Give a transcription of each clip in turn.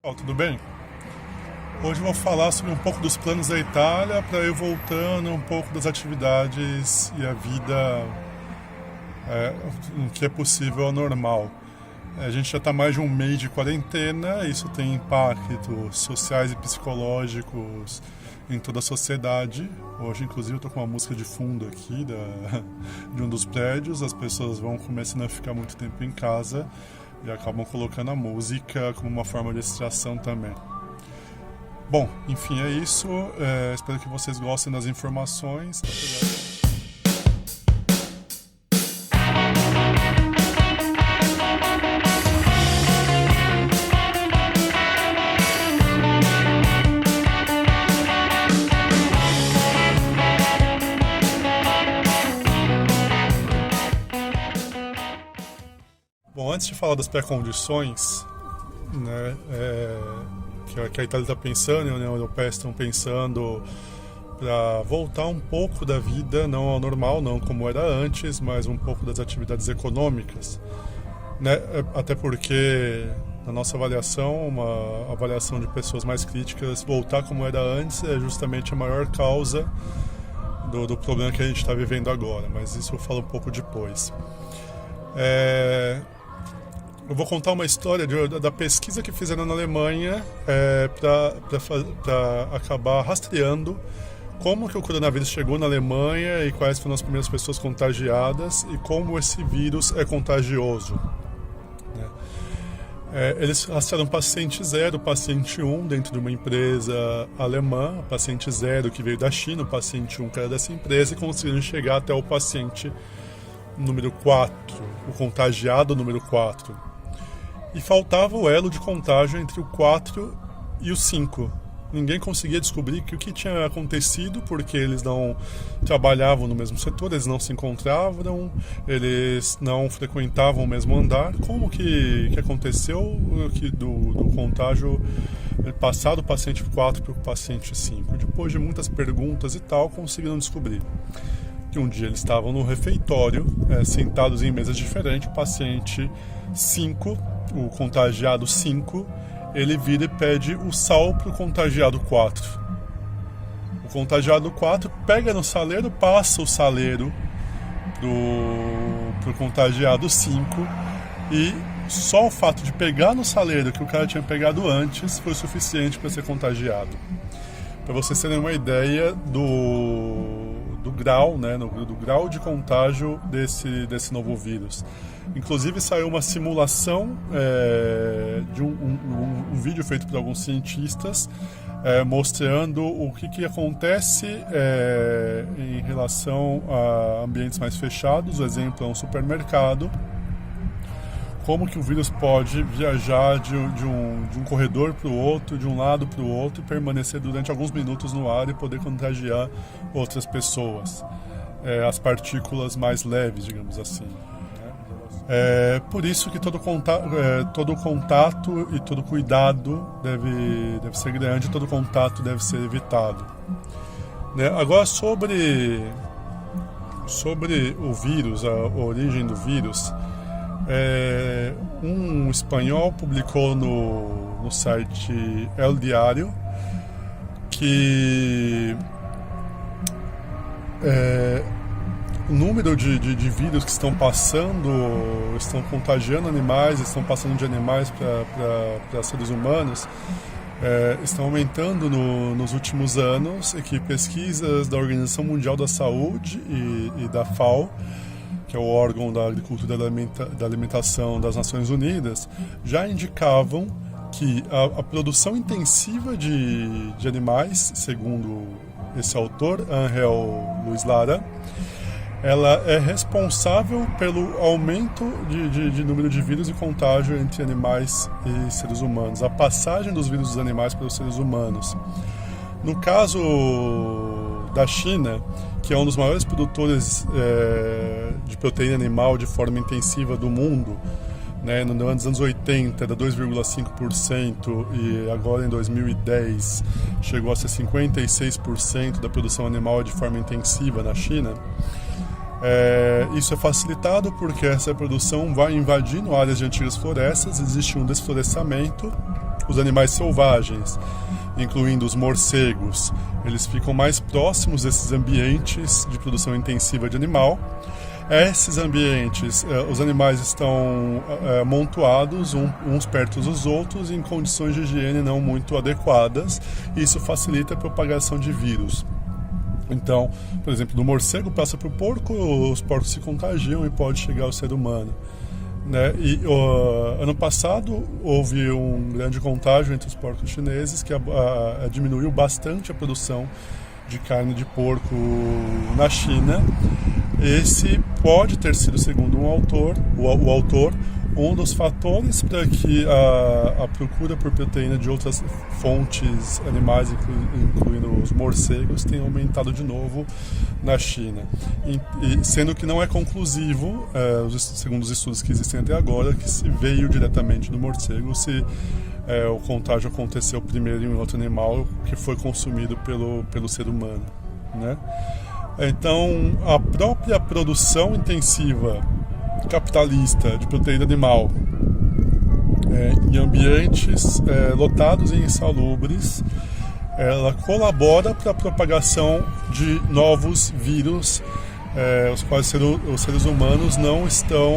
Tudo bem? Hoje eu vou falar sobre um pouco dos planos da Itália para eu voltando um pouco das atividades e a vida, o que é possível ao normal. A gente já está mais de um mês de quarentena, isso tem impactos sociais e psicológicos em toda a sociedade. Hoje, inclusive, eu estou com uma música de fundo aqui de um dos prédios, as pessoas vão começando a ficar muito tempo em casa e acabam colocando a música como uma forma de distração também. Bom, enfim, é isso. Espero que vocês gostem das informações. Bom, antes de falar das pré-condições, né, que a Itália está pensando e a União Europeia estão pensando para voltar um pouco da vida, não ao normal, não como era antes, mas um pouco das atividades econômicas, né? Até porque, na nossa avaliação, uma avaliação de pessoas mais críticas, voltar como era antes é justamente a maior causa do problema que a gente está vivendo agora, mas isso eu falo um pouco depois. Eu vou contar uma história da pesquisa que fizeram na Alemanha para acabar rastreando como que o coronavírus chegou na Alemanha e quais foram as primeiras pessoas contagiadas e como esse vírus é contagioso, né? Eles rastrearam paciente 0, paciente 1 dentro de uma empresa alemã, paciente 0 que veio da China, o paciente 1 que era dessa empresa, e conseguiram chegar até o paciente número 4, o contagiado número 4. E faltava o elo de contágio entre o 4 e o 5. Ninguém conseguia descobrir o que tinha acontecido, porque eles não trabalhavam no mesmo setor, eles não se encontravam, eles não frequentavam o mesmo andar. Como que aconteceu do contágio passar do paciente 4 para o paciente 5? Depois de muitas perguntas e tal, conseguiram descobrir que um dia eles estavam no refeitório, sentados em mesas diferentes, o paciente 5, o contagiado 5, ele vira e pede o sal para o contagiado 4. O contagiado 4 pega no saleiro, passa o saleiro pro contagiado 5, e só o fato de pegar no saleiro que o cara tinha pegado antes foi suficiente para ser contagiado. Para vocês terem uma ideia do grau, né, do grau de contágio desse novo vírus. Inclusive saiu uma simulação de um vídeo feito por alguns cientistas mostrando o que acontece em relação a ambientes mais fechados. O exemplo é um supermercado. Como que o vírus pode viajar de um corredor para o outro, de um lado para o outro, e permanecer durante alguns minutos no ar e poder contagiar outras pessoas. As partículas mais leves, digamos assim. Por isso que todo contato e todo cuidado deve ser grande, todo contato deve ser evitado, né? Agora sobre o vírus, a origem do vírus. Um espanhol publicou no site El Diario que o número de vírus que estão contagiando animais, estão passando de animais para seres humanos, estão aumentando nos últimos anos, e que pesquisas da Organização Mundial da Saúde e da FAO, que é o órgão da agricultura e da alimentação das Nações Unidas, já indicavam que a produção intensiva de animais, segundo esse autor, Ángel Luiz Lara, ela é responsável pelo aumento de número de vírus e contágio entre animais e seres humanos, a passagem dos vírus dos animais para os seres humanos. No caso da China, que é um dos maiores produtores de proteína animal de forma intensiva do mundo, né, nos anos 80 era 2,5% e agora em 2010 chegou a ser 56% da produção animal de forma intensiva na China. Isso é facilitado porque essa produção vai invadindo áreas de antigas florestas, existe um desflorestamento, os animais selvagens, incluindo os morcegos, eles ficam mais próximos desses ambientes de produção intensiva de animal. Esses ambientes, os animais estão amontoados uns perto dos outros em condições de higiene não muito adequadas, e isso facilita a propagação de vírus. Então, por exemplo, do morcego passa para o porco, os porcos se contagiam e pode chegar ao ser humano. Né? E ano passado houve um grande contágio entre os porcos chineses que diminuiu bastante a produção de carne de porco na China. Esse pode ter sido, segundo o autor, um dos fatores para que a procura por proteína de outras fontes animais, incluindo os morcegos, tenha aumentado de novo na China. Sendo que não é conclusivo, segundo os estudos que existem até agora, que se veio diretamente do morcego, se o contágio aconteceu primeiro em outro animal que foi consumido pelo ser humano, né? Então, a própria produção intensiva capitalista de proteína animal em ambientes lotados e insalubres, ela colabora para a propagação de novos vírus, os quais os seres humanos não estão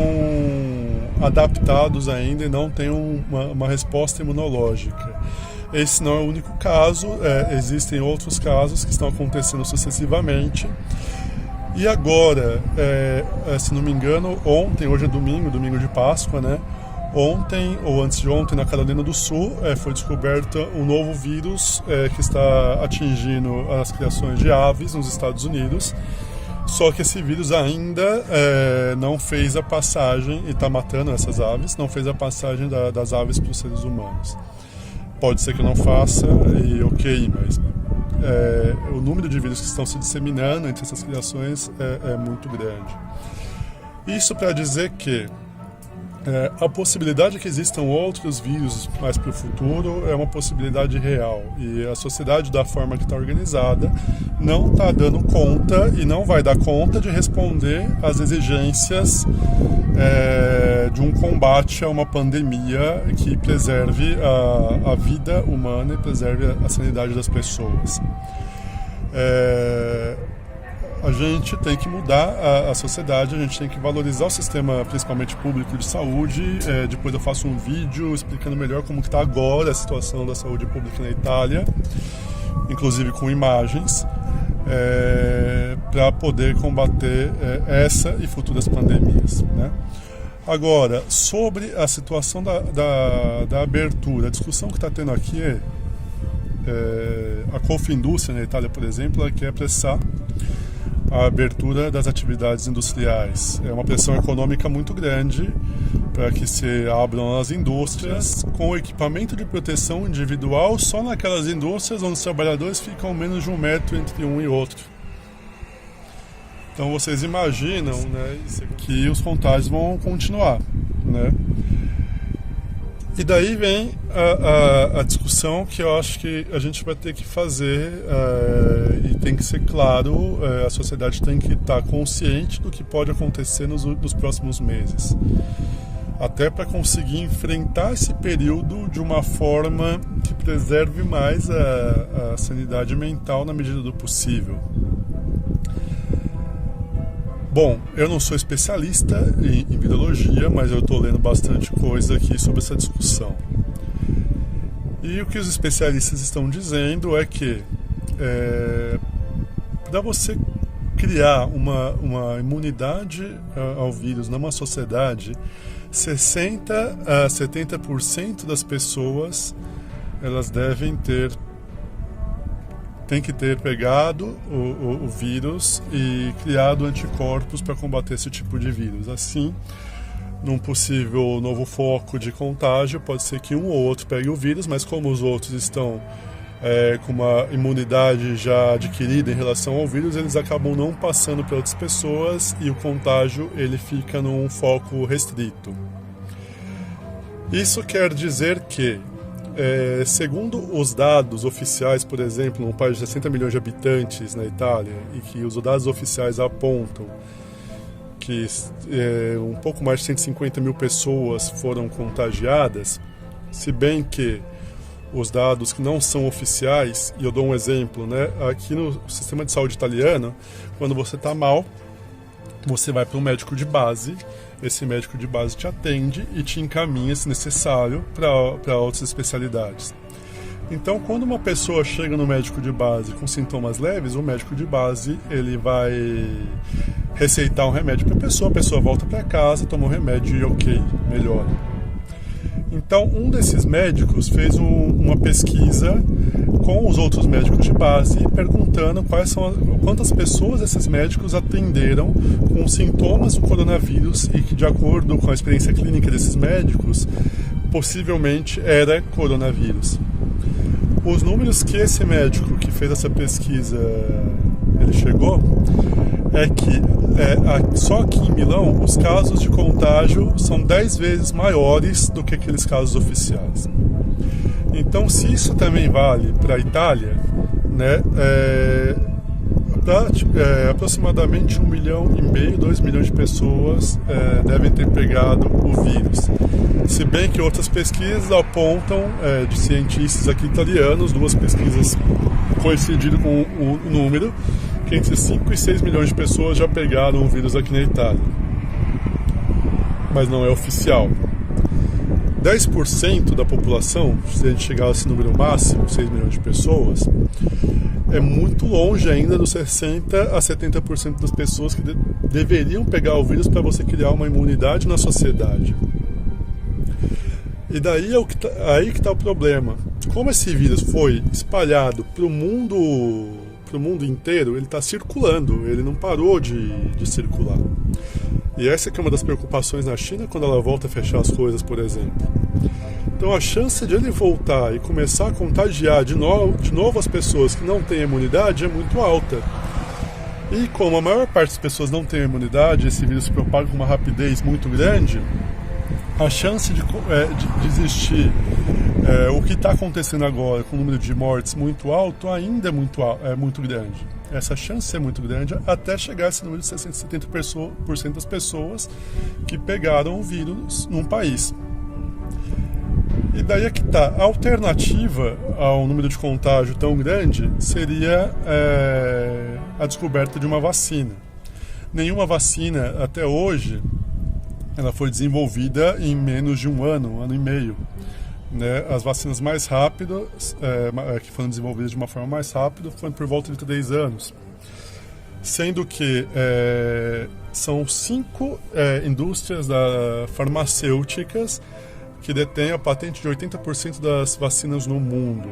adaptados ainda e não têm uma resposta imunológica. Esse não é o único caso, existem outros casos que estão acontecendo sucessivamente. E agora, se não me engano, hoje é domingo de Páscoa, né? Ontem, ou antes de ontem, na Carolina do Sul, foi descoberta um novo vírus que está atingindo as criações de aves nos Estados Unidos. Só que esse vírus ainda não fez a passagem, e está matando essas aves, não fez a passagem das aves para os seres humanos. Pode ser que não faça, e ok, mas o número de vírus que estão se disseminando entre essas criações é muito grande. Isso para dizer que a possibilidade de que existam outros vírus mais para o futuro é uma possibilidade real, e a sociedade, da forma que está organizada, não está dando conta e não vai dar conta de responder às exigências de um combate a uma pandemia que preserve a vida humana e preserve a sanidade das pessoas. A gente tem que mudar a sociedade, a gente tem que valorizar o sistema, principalmente público, de saúde. Depois eu faço um vídeo explicando melhor como está agora a situação da saúde pública na Itália, inclusive com imagens, para poder combater essa e futuras pandemias, né? Agora, sobre a situação da abertura, a discussão que está tendo aqui a Confindústria na Itália, por exemplo, ela quer apressar a abertura das atividades industriais. É uma pressão econômica muito grande para que se abram as indústrias com equipamento de proteção individual só naquelas indústrias onde os trabalhadores ficam menos de 1 metro entre um e outro. Então vocês imaginam, né, que os contágios vão continuar, né? E daí vem a discussão que eu acho que a gente vai ter que fazer, e tem que ser claro, a sociedade tem que estar consciente do que pode acontecer nos próximos meses. Até para conseguir enfrentar esse período de uma forma que preserve mais a sanidade mental na medida do possível. Bom, eu não sou especialista em virologia, mas eu estou lendo bastante coisa aqui sobre essa discussão. E o que os especialistas estão dizendo é que para você criar uma imunidade ao vírus numa sociedade, 60 a 70% das pessoas elas tem que ter pegado o vírus e criado anticorpos para combater esse tipo de vírus. Assim, num possível novo foco de contágio, pode ser que um ou outro pegue o vírus, mas como os outros estão com uma imunidade já adquirida em relação ao vírus, eles acabam não passando para outras pessoas e o contágio ele fica num foco restrito. Isso quer dizer que, segundo os dados oficiais, por exemplo, num país de 60 milhões de habitantes na Itália, e que os dados oficiais apontam que um pouco mais de 150 mil pessoas foram contagiadas, se bem que os dados que não são oficiais, e eu dou um exemplo, né? Aqui no sistema de saúde italiano, quando você está mal, você vai para um médico de base, esse médico de base te atende e te encaminha, se necessário, para outras especialidades. Então, quando uma pessoa chega no médico de base com sintomas leves, o médico de base ele vai receitar um remédio para a pessoa volta para casa, toma o remédio e ok, melhora. Então, um desses médicos fez uma pesquisa com os outros médicos de base, perguntando quantas pessoas esses médicos atenderam com sintomas do coronavírus e que, de acordo com a experiência clínica desses médicos, possivelmente era coronavírus. Os números que esse médico que fez essa pesquisa ele chegou é que só aqui em Milão os casos de contágio são 10 vezes maiores do que aqueles casos oficiais. Então, se isso também vale para a Itália, né, aproximadamente 1,5 milhão, 2 milhões de pessoas devem ter pegado o vírus. Se bem que outras pesquisas apontam, de cientistas aqui italianos, 2 pesquisas coincidiram com o número, que entre 5 e 6 milhões de pessoas já pegaram o vírus aqui na Itália. Mas não é oficial. 10% da população, se a gente chegar a esse número máximo, 6 milhões de pessoas, é muito longe ainda dos 60% a 70% das pessoas que deveriam pegar o vírus para você criar uma imunidade na sociedade. E daí aí que está o problema. Como esse vírus foi espalhado para o mundo inteiro, ele está circulando, ele não parou de circular. E essa que é uma das preocupações na China quando ela volta a fechar as coisas, por exemplo. Então a chance de ele voltar e começar a contagiar de novo as pessoas que não têm imunidade é muito alta. E como a maior parte das pessoas não tem imunidade, esse vírus se propaga com uma rapidez muito grande, a chance de existir o que está acontecendo agora com o número de mortes muito alto ainda é muito grande. Essa chance é muito grande até chegar a esse número de 60% a 70% das pessoas que pegaram o vírus num país. E daí é que está. A alternativa ao número de contágio tão grande seria a descoberta de uma vacina. Nenhuma vacina até hoje ela foi desenvolvida em menos de um ano e meio. Né? As vacinas mais rápidas, que foram desenvolvidas de uma forma mais rápida, foram por volta de 3 anos. Sendo que são 5 indústrias farmacêuticas que detêm a patente de 80% das vacinas no mundo.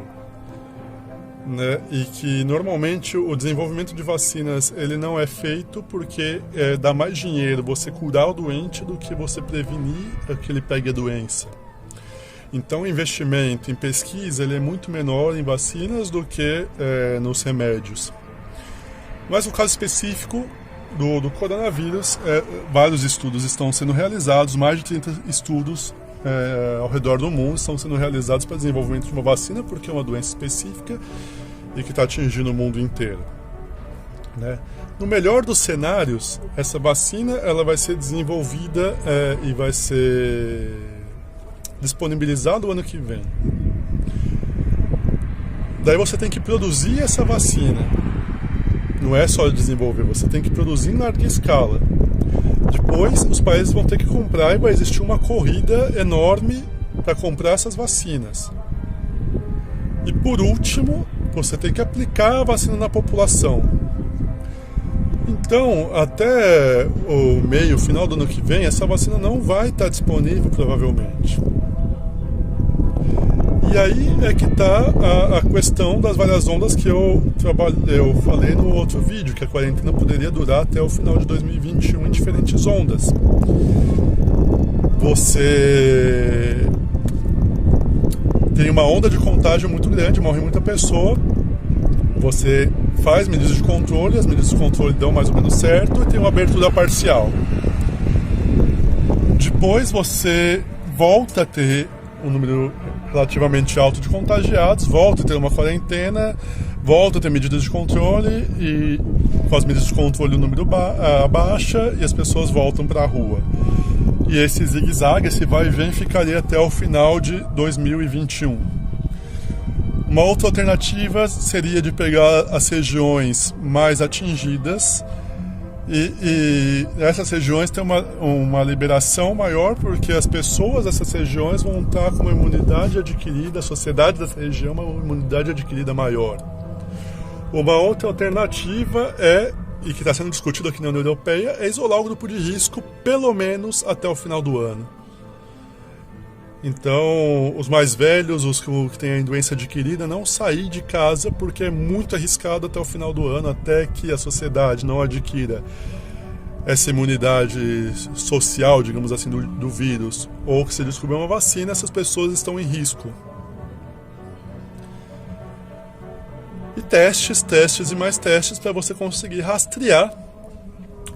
Né? E que normalmente o desenvolvimento de vacinas ele não é feito porque dá mais dinheiro você curar o doente do que você prevenir que ele pegue a doença. Então o investimento em pesquisa ele é muito menor em vacinas do que nos remédios. Mas no caso específico do coronavírus, vários estudos estão sendo realizados, mais de 30 estudos ao redor do mundo estão sendo realizados para o desenvolvimento de uma vacina, porque é uma doença específica e que está atingindo o mundo inteiro. Né? No melhor dos cenários, essa vacina ela vai ser desenvolvida e vai ser disponibilizada o ano que vem. Daí você tem que produzir essa vacina. Não é só desenvolver, você tem que produzir em larga escala. Depois, os países vão ter que comprar e vai existir uma corrida enorme para comprar essas vacinas. E por último, você tem que aplicar a vacina na população. Então, até o final do ano que vem, essa vacina não vai estar disponível, provavelmente. E aí é que está a questão das várias ondas que eu falei no outro vídeo, que a quarentena poderia durar até o final de 2021 em diferentes ondas. Você tem uma onda de contágio muito grande, morre muita pessoa, você faz medidas de controle, as medidas de controle dão mais ou menos certo e tem uma abertura parcial. Depois você volta a ter um número relativamente alto de contagiados, volta a ter uma quarentena, volta a ter medidas de controle e com as medidas de controle o número baixa e as pessoas voltam para a rua. E esse zigue-zague, esse vai e vem, ficaria até o final de 2021. Uma outra alternativa seria de pegar as regiões mais atingidas e essas regiões têm uma liberação maior, porque as pessoas dessas regiões vão estar com uma imunidade adquirida, a sociedade dessa região uma imunidade adquirida maior. Uma outra alternativa e que está sendo discutido aqui na União Europeia, é isolar o grupo de risco pelo menos até o final do ano. Então, os mais velhos, os que têm a doença adquirida, não sair de casa porque é muito arriscado até o final do ano, até que a sociedade não adquira essa imunidade social, digamos assim, do vírus, ou que se descobrir uma vacina, essas pessoas estão em risco. E testes e mais testes para você conseguir rastrear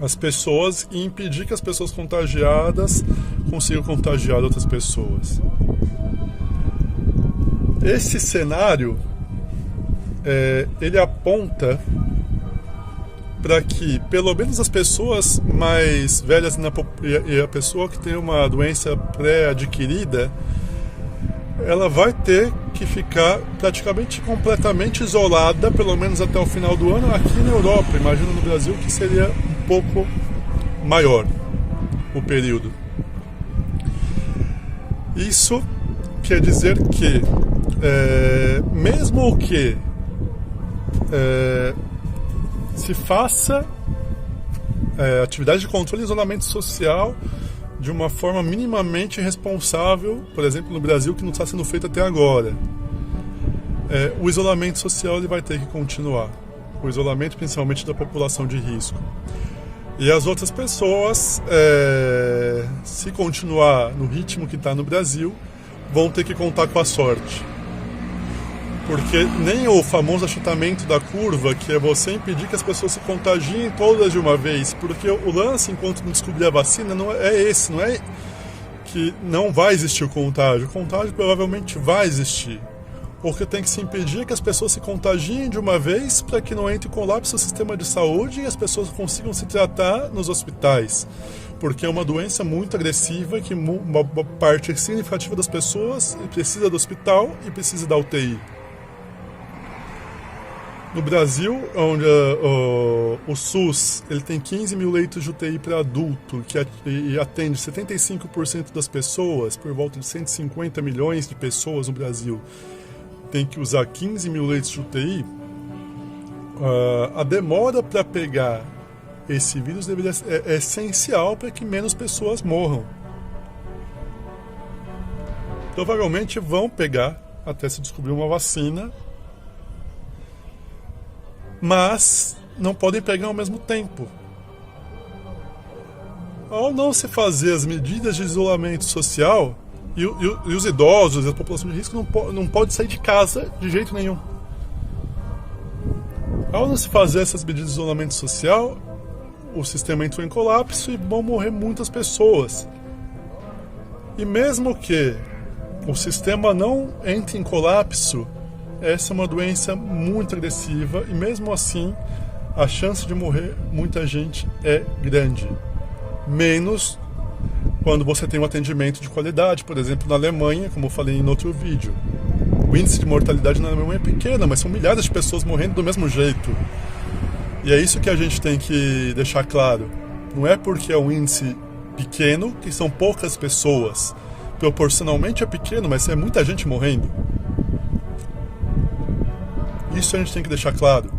as pessoas e impedir que as pessoas contagiadas consigam contagiar outras pessoas. Esse cenário ele aponta para que pelo menos as pessoas mais velhas e a pessoa que tem uma doença pré-adquirida, ela vai ter que ficar praticamente completamente isolada, pelo menos até o final do ano, aqui na Europa. Imagino no Brasil que seria um pouco maior o período. Isso quer dizer que, mesmo que se faça atividade de controle e isolamento social de uma forma minimamente responsável, por exemplo, no Brasil, que não está sendo feito até agora, o isolamento social ele vai ter que continuar. O isolamento principalmente da população de risco. E as outras pessoas, se continuar no ritmo que está no Brasil, vão ter que contar com a sorte. Porque nem o famoso achatamento da curva, que é você impedir que as pessoas se contagiem todas de uma vez, porque o lance, enquanto não descobrir a vacina, não é que não vai existir o contágio provavelmente vai existir. O que tem que se impedir é que as pessoas se contagiem de uma vez para que não entre colapso no sistema de saúde e as pessoas consigam se tratar nos hospitais. Porque é uma doença muito agressiva que uma parte significativa das pessoas precisa do hospital e precisa da UTI. No Brasil, onde o SUS ele tem 15 mil leitos de UTI para adulto, e atende 75% das pessoas, por volta de 150 milhões de pessoas no Brasil, tem que usar 15 mil leitos de UTI, a demora para pegar esse vírus é essencial para que menos pessoas morram. Provavelmente vão pegar até se descobrir uma vacina, mas não podem pegar ao mesmo tempo. Ao não se fazer as medidas de isolamento social, e os idosos e a população de risco não pode sair de casa de jeito nenhum. Ao não se fazer essas medidas de isolamento social, o sistema entrou em colapso e vão morrer muitas pessoas. E mesmo que o sistema não entre em colapso, essa é uma doença muito agressiva e mesmo assim a chance de morrer muita gente é grande. Menos quando você tem um atendimento de qualidade, por exemplo, na Alemanha, como eu falei em outro vídeo. O índice de mortalidade na Alemanha é pequeno, mas são milhares de pessoas morrendo do mesmo jeito. E é isso que a gente tem que deixar claro. Não é porque é um índice pequeno que são poucas pessoas. Proporcionalmente é pequeno, mas é muita gente morrendo. Isso a gente tem que deixar claro.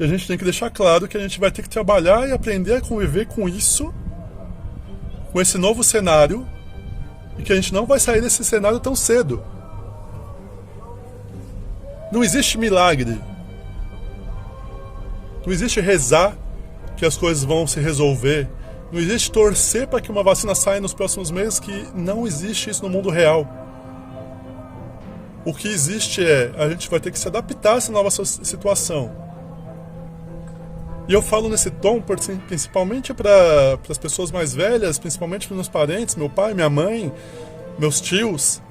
E a gente tem que deixar claro que a gente vai ter que trabalhar e aprender a conviver com isso, com esse novo cenário, e que a gente não vai sair desse cenário tão cedo. Não existe milagre. Não existe rezar que as coisas vão se resolver. Não existe torcer para que uma vacina saia nos próximos meses, que não existe isso no mundo real. O que existe a gente vai ter que se adaptar a essa nova situação. E eu falo nesse tom principalmente para as pessoas mais velhas, principalmente para meus parentes, meu pai, minha mãe, meus tios.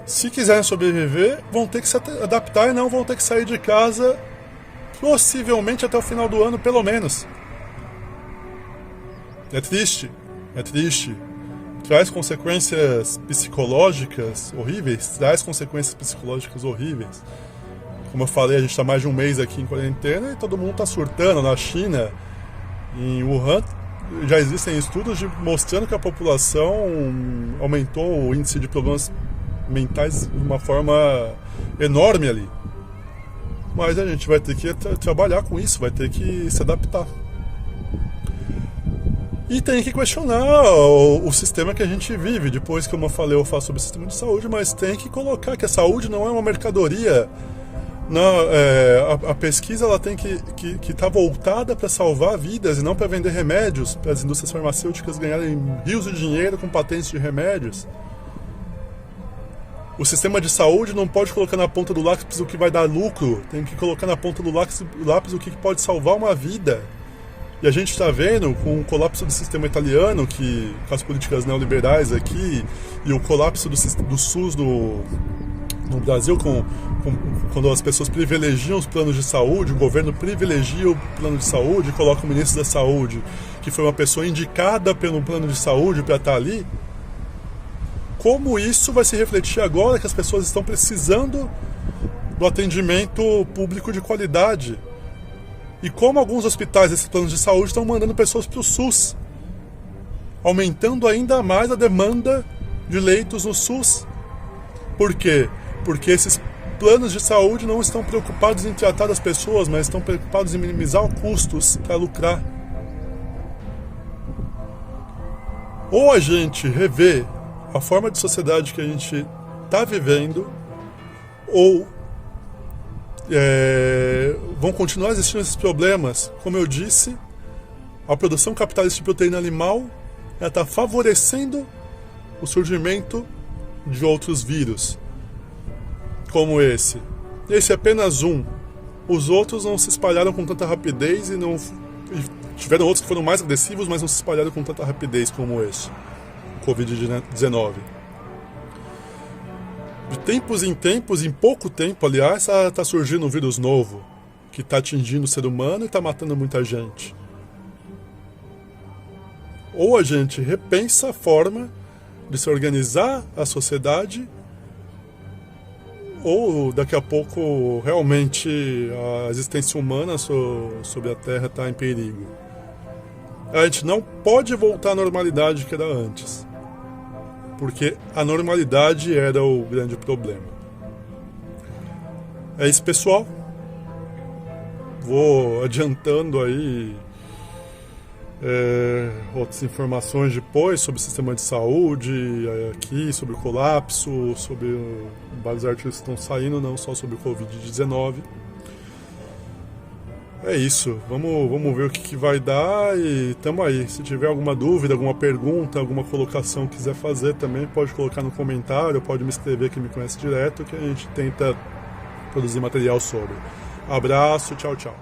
Se quiserem sobreviver, vão ter que se adaptar e não vão ter que sair de casa, possivelmente até o final do ano, pelo menos. É triste. traz consequências psicológicas horríveis, Como eu falei, a gente está mais de um mês aqui em quarentena e todo mundo está surtando. Na China, em Wuhan, já existem estudos mostrando que a população aumentou o índice de problemas mentais de uma forma enorme ali. Mas a gente vai ter que trabalhar com isso, vai ter que se adaptar. E tem que questionar o sistema que a gente vive. Depois, como eu falei, eu falo sobre o sistema de saúde, mas tem que colocar que a saúde não é uma mercadoria. Não, a pesquisa ela tem que estar voltada para salvar vidas e não para vender remédios, para as indústrias farmacêuticas ganharem rios de dinheiro com patentes de remédios. O sistema de saúde não pode colocar na ponta do lápis o que vai dar lucro, tem que colocar na ponta do lápis o que pode salvar uma vida. E a gente está vendo com o colapso do sistema italiano, com as políticas neoliberais aqui, e o colapso do SUS no Brasil, quando as pessoas privilegiam os planos de saúde, o governo privilegia o plano de saúde e coloca o ministro da saúde, que foi uma pessoa indicada pelo plano de saúde para estar ali. Como isso vai se refletir agora que as pessoas estão precisando do atendimento público de qualidade? E como alguns hospitais desses planos de saúde estão mandando pessoas para o SUS, aumentando ainda mais a demanda de leitos no SUS. Por quê? Porque esses planos de saúde não estão preocupados em tratar as pessoas, mas estão preocupados em minimizar os custos para lucrar. Ou a gente revê a forma de sociedade que a gente está vivendo, ou vão continuar existindo esses problemas. Como eu disse, a produção capitalista de proteína animal está favorecendo o surgimento de outros vírus, como esse. Esse é apenas um. Os outros não se espalharam com tanta rapidez e tiveram outros que foram mais agressivos, mas não se espalharam com tanta rapidez como esse, o Covid-19. De tempos em tempos, em pouco tempo, aliás, está surgindo um vírus novo que está atingindo o ser humano e está matando muita gente. Ou a gente repensa a forma de se organizar a sociedade, ou daqui a pouco realmente a existência humana sobre a Terra está em perigo. A gente não pode voltar à normalidade que era antes, porque a normalidade era o grande problema. É isso, pessoal. Vou adiantando aí outras informações depois sobre o sistema de saúde aqui, sobre o colapso, sobre vários artigos que estão saindo, não só sobre o Covid-19. É isso, vamos ver o que vai dar e tamo aí. Se tiver alguma dúvida, alguma pergunta, alguma colocação que quiser fazer também, pode colocar no comentário, pode me escrever que me conhece direto, que a gente tenta produzir material sobre. Abraço, tchau, tchau.